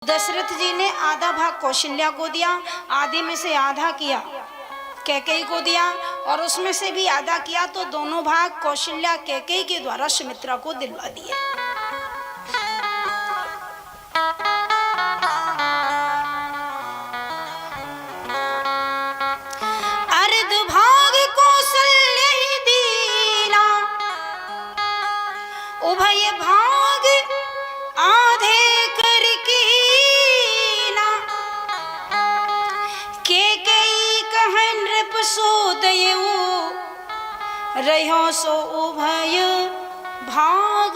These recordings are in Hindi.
दशरथ जी ने आधा भाग कौशल्या को दिया, आधे में से आधा किया कैकेयी को दिया और उसमें से भी आधा किया, तो दोनों भाग कौशल्या कैकेयी के द्वारा सुमित्रा को दिलवा दिए। अर्ध भाग कौशल्या ही दीना, उभय भाग आधे करके सो दयऊ रहो सो उभय भाग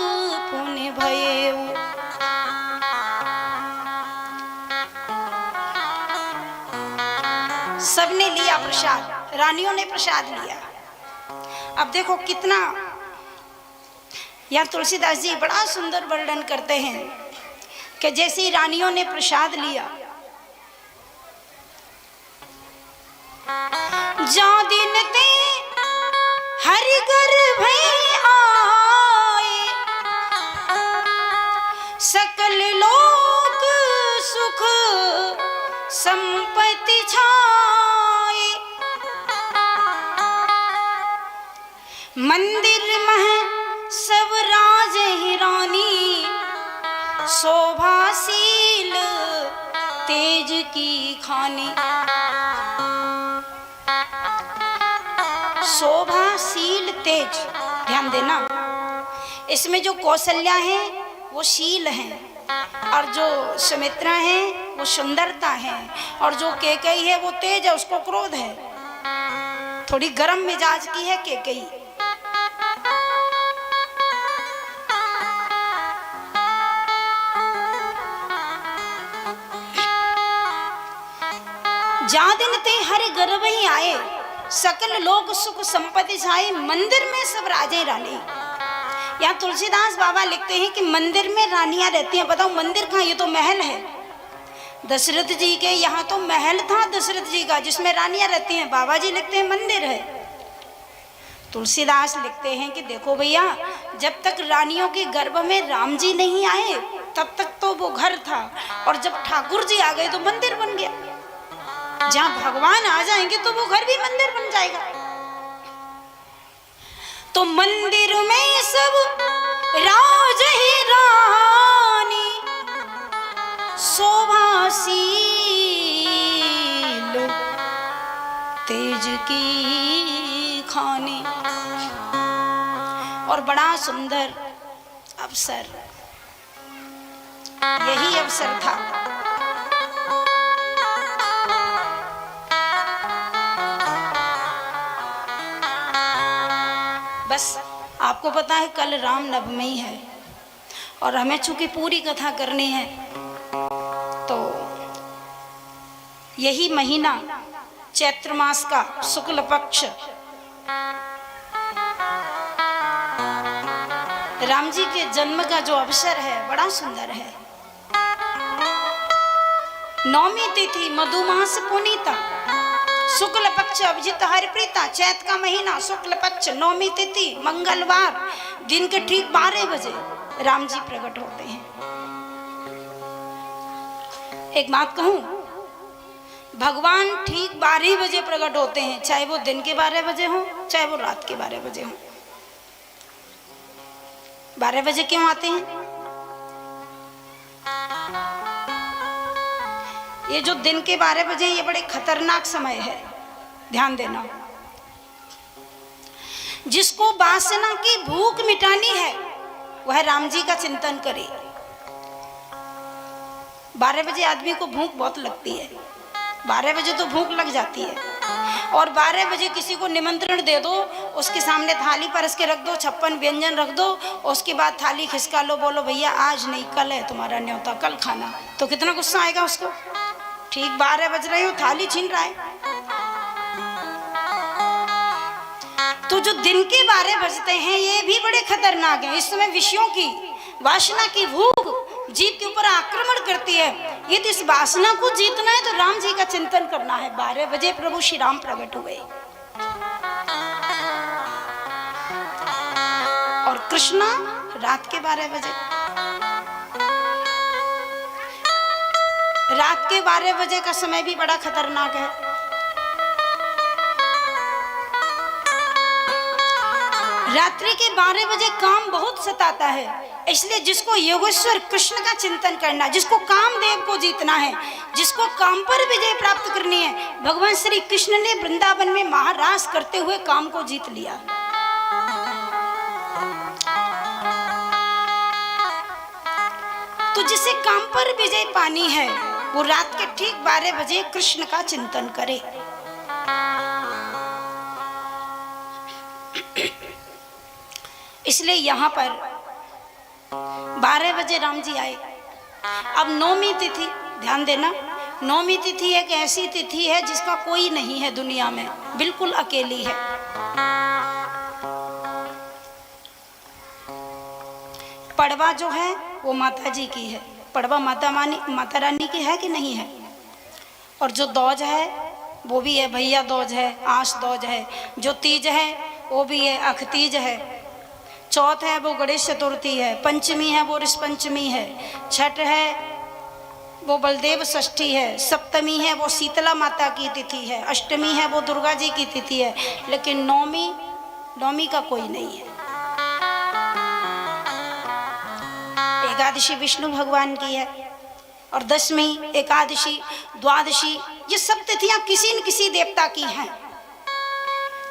पुण्य भयऊ। सबने लिया प्रसाद, रानियों ने प्रसाद लिया। अब देखो कितना, यहाँ तुलसीदास जी बड़ा सुंदर वर्णन करते हैं कि जैसे रानियों ने प्रसाद लिया, जा दिन ते हरि गर्भ आए, सकल लोक सुख संपत्ति छाए, मंदिर मह सब राज ही रानी, शोभाशील तेज की खानी। शोभाशील तेज, ध्यान देना, इसमें जो कौशल्या है वो शील है, और जो सुमित्रा है वो सुंदरता है, और जो कैकेयी है वो तेज है, उसको क्रोध है, थोड़ी गर्म मिजाज की है कैकेयी। जा दिन ते हरि गर्भ ही आए, सकल लोग सुख संपत्ति छाए, मंदिर में सब राजे रानी। यहाँ तुलसीदास बाबा लिखते हैं कि मंदिर में रानियां रहती हैं। बताओ मंदिर कहाँ, ये तो महल है दशरथ जी के, यहाँ तो महल था दशरथ जी का जिसमें रानियां रहती हैं। बाबा जी लिखते हैं मंदिर है। तुलसीदास लिखते हैं कि देखो भैया, जब तक रानियों के गर्भ में राम जी नहीं आए तब तक तो वो घर था, और जब ठाकुर जी आ गए तो मंदिर बन गया। जहां भगवान आ जाएंगे तो वो घर भी मंदिर बन जाएगा। तो मंदिर में सब राज ही रानी, शोभाशील तेज की खानी। और बड़ा सुंदर अवसर, यही अवसर था बस। आपको पता है कल रामनवमी है और हमें चूंकि पूरी कथा करनी है, तो यही महीना चैत्र मास का शुक्ल पक्ष राम जी के जन्म का जो अवसर है बड़ा सुंदर है। नौमी तिथि मधुमास पुनीता, शुक्ल पक्ष अभिजित हरिप्रीता, चैत का महीना शुक्ल पक्ष नौमी तिथि मंगलवार, दिन के ठीक 12 बजे राम जी प्रकट होते हैं। एक बात कहूं, भगवान ठीक 12 बजे प्रकट होते हैं, चाहे वो दिन के 12 बजे हो चाहे वो रात के 12 बजे हो। 12 बजे क्यों आते हैं? ये जो दिन के 12 बजे, ये बड़े खतरनाक समय है, ध्यान देना। जिसको वासना की भूख मिटानी है वह राम जी का चिंतन करे। 12 बजे आदमी को भूख बहुत लगती है, 12 बजे तो भूख लग जाती है। और 12 बजे किसी को निमंत्रण दे दो, उसके सामने थाली परस के रख दो, 56 व्यंजन रख दो, उसके बाद थाली खिसका लो, बोलो भैया आज नहीं कल है तुम्हारा न्योता, कल खाना, तो कितना गुस्सा आएगा उसको। ठीक 12 बज रहे हो, थाली छीन रहा है। तो जो दिन के 12 बजते हैं ये भी बड़े खतरनाक हैं। इस समय विषयों की, वासना की भूख जीव के ऊपर आक्रमण करती है। यदि इस वासना को जीतना है तो राम जी का चिंतन करना है। 12 बजे प्रभु श्री राम प्रकट हुए और कृष्ण रात के 12 बजे। रात के 12 बजे का समय भी बड़ा खतरनाक है। रात्रि के 12 बजे काम बहुत सताता है, इसलिए जिसको योगेश्वर कृष्ण का चिंतन करना, जिसको कामदेव को जीतना है, जिसको काम पर विजय प्राप्त करनी है, भगवान श्री कृष्ण ने वृंदावन में महारास करते हुए काम को जीत लिया। तो जिसे काम पर विजय पानी है वो रात के ठीक 12 बजे कृष्ण का चिंतन करे। इसलिए यहाँ पर 12 बजे राम जी आए। अब नौमी तिथि, ध्यान देना, नौमी तिथि एक ऐसी तिथि है जिसका कोई नहीं है दुनिया में, बिल्कुल अकेली है। पड़वा जो है वो माता जी की है, पड़वा माता रानी की है कि नहीं है। और जो दौज है वो भी है, भैया दौज है, आश दौज है। जो तीज है वो भी है, अख तीज है। चौथ है वो गणेश चतुर्थी है। पंचमी है वो ऋष पंचमी है। छठ है वो बलदेव षष्ठी है। सप्तमी है वो शीतला माता की तिथि है। अष्टमी है वो दुर्गा जी की तिथि है। लेकिन नौमी का कोई नहीं है। एकादशी विष्णु भगवान की है और दशमी, एकादशी, द्वादशी, ये सब तिथियां किसी न किसी देवता की हैं।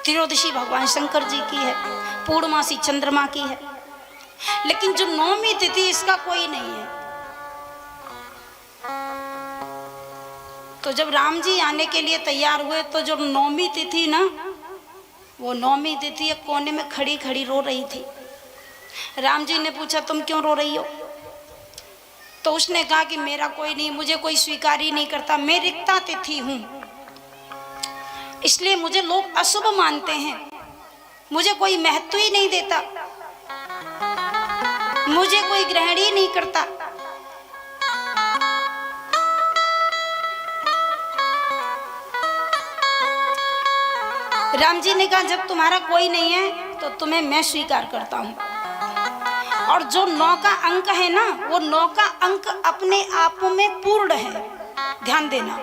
त्रयोदशी भगवान शंकर जी की है, पूर्णमासी चंद्रमा की है। लेकिन जो नौमी तिथि इसका कोई नहीं है। तो जब राम जी आने के लिए तैयार हुए तो जो नौमी तिथि ना, वो नौमी तिथि एक कोने में खड़ी खड़ी रो रही थी। राम जी ने पूछा तुम क्यों रो रही हो? तो उसने कहा कि मेरा कोई नहीं, मुझे कोई स्वीकार ही नहीं करता, मैं रिक्ता तिथि हूं, इसलिए मुझे लोग अशुभ मानते हैं, मुझे कोई महत्व ही नहीं देता, मुझे कोई ग्रहण ही नहीं करता। राम जी ने कहा जब तुम्हारा कोई नहीं है तो तुम्हें मैं स्वीकार करता हूं। और जो 9 का अंक है ना, वो 9 का अंक अपने आप में पूर्ण है। ध्यान देना,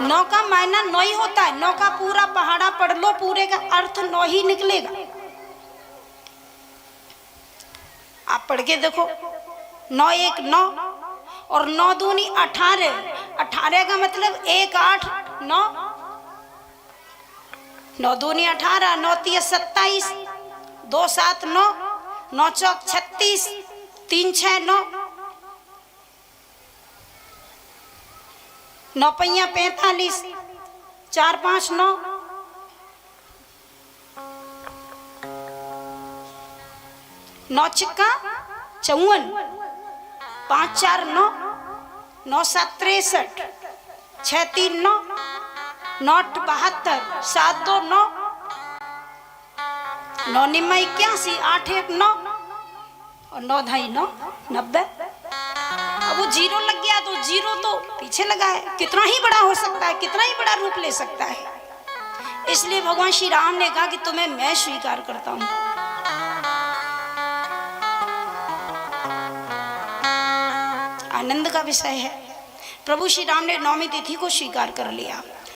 9 का मायना 9 ही होता है। 9 का पूरा पहाड़ा पढ़ लो, पूरे का अर्थ 9 ही निकलेगा। आप पढ़ के देखो, 9 1 9 और 9 दूनी 18। 18 का मतलब 1 8 9, 9 दूनी 18, 9 3 27, 2 7 9, 9 चौक 36, 3 6 9, 9 पहिया 45, 4 5 9, 9 छिक्का 54, 5 4 9, 9 7 63, 6 3 9, 9 8 72, 7 2 9, 9 9 81, 8 1 9 और 9 2 9 90। अब वो जीरो लग गया तो जीरो तो पीछे लगा है, कितना ही बड़ा हो सकता है, कितना ही बड़ा रूप ले सकता है। इसलिए भगवान श्री राम ने कहा कि तुम्हें मैं स्वीकार करता हूं। आनंद का विषय है। प्रभु श्री राम ने नौमी तिथि को स्वीकार कर लिया।